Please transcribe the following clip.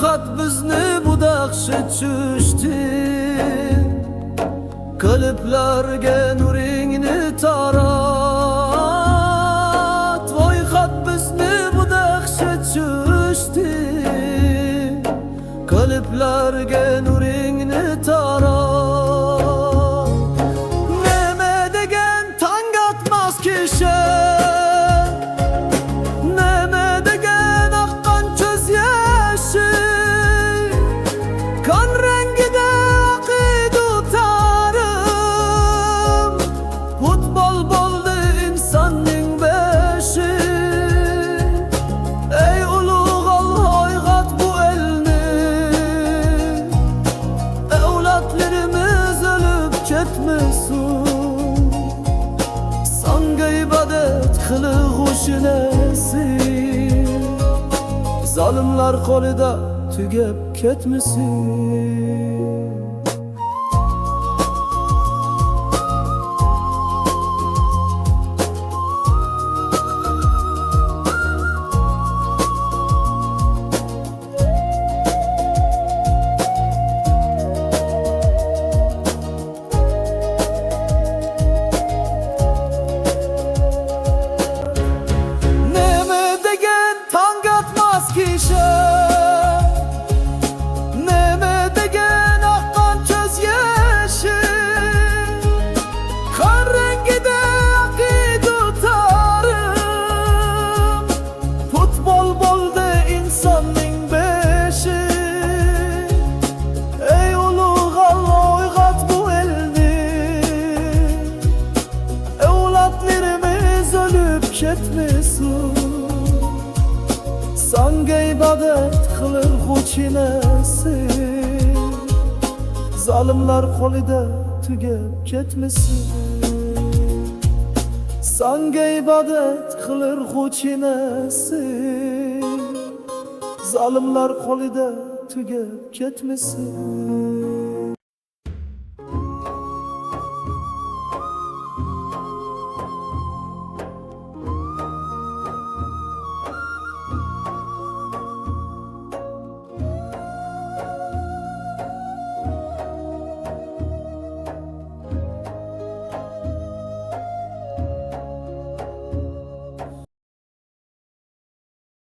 voyxat bizni bu dahshat tushdi. Qalblarga nuringni tarat, voyxat bizni bu dahshat tushdi. Qalblarga nuringni tarat. Nima degan tong otmas kishi, Sanga ibodat qilib xushnasi, zolimlar qo'lida tugab ketmasin. Sanga ibodat qilib xushnasi, zolimlar qo'lida tugab ketmasin. Sanga ibodat qilib xushnasi, zolimlar qo'lida tugab ketmasin.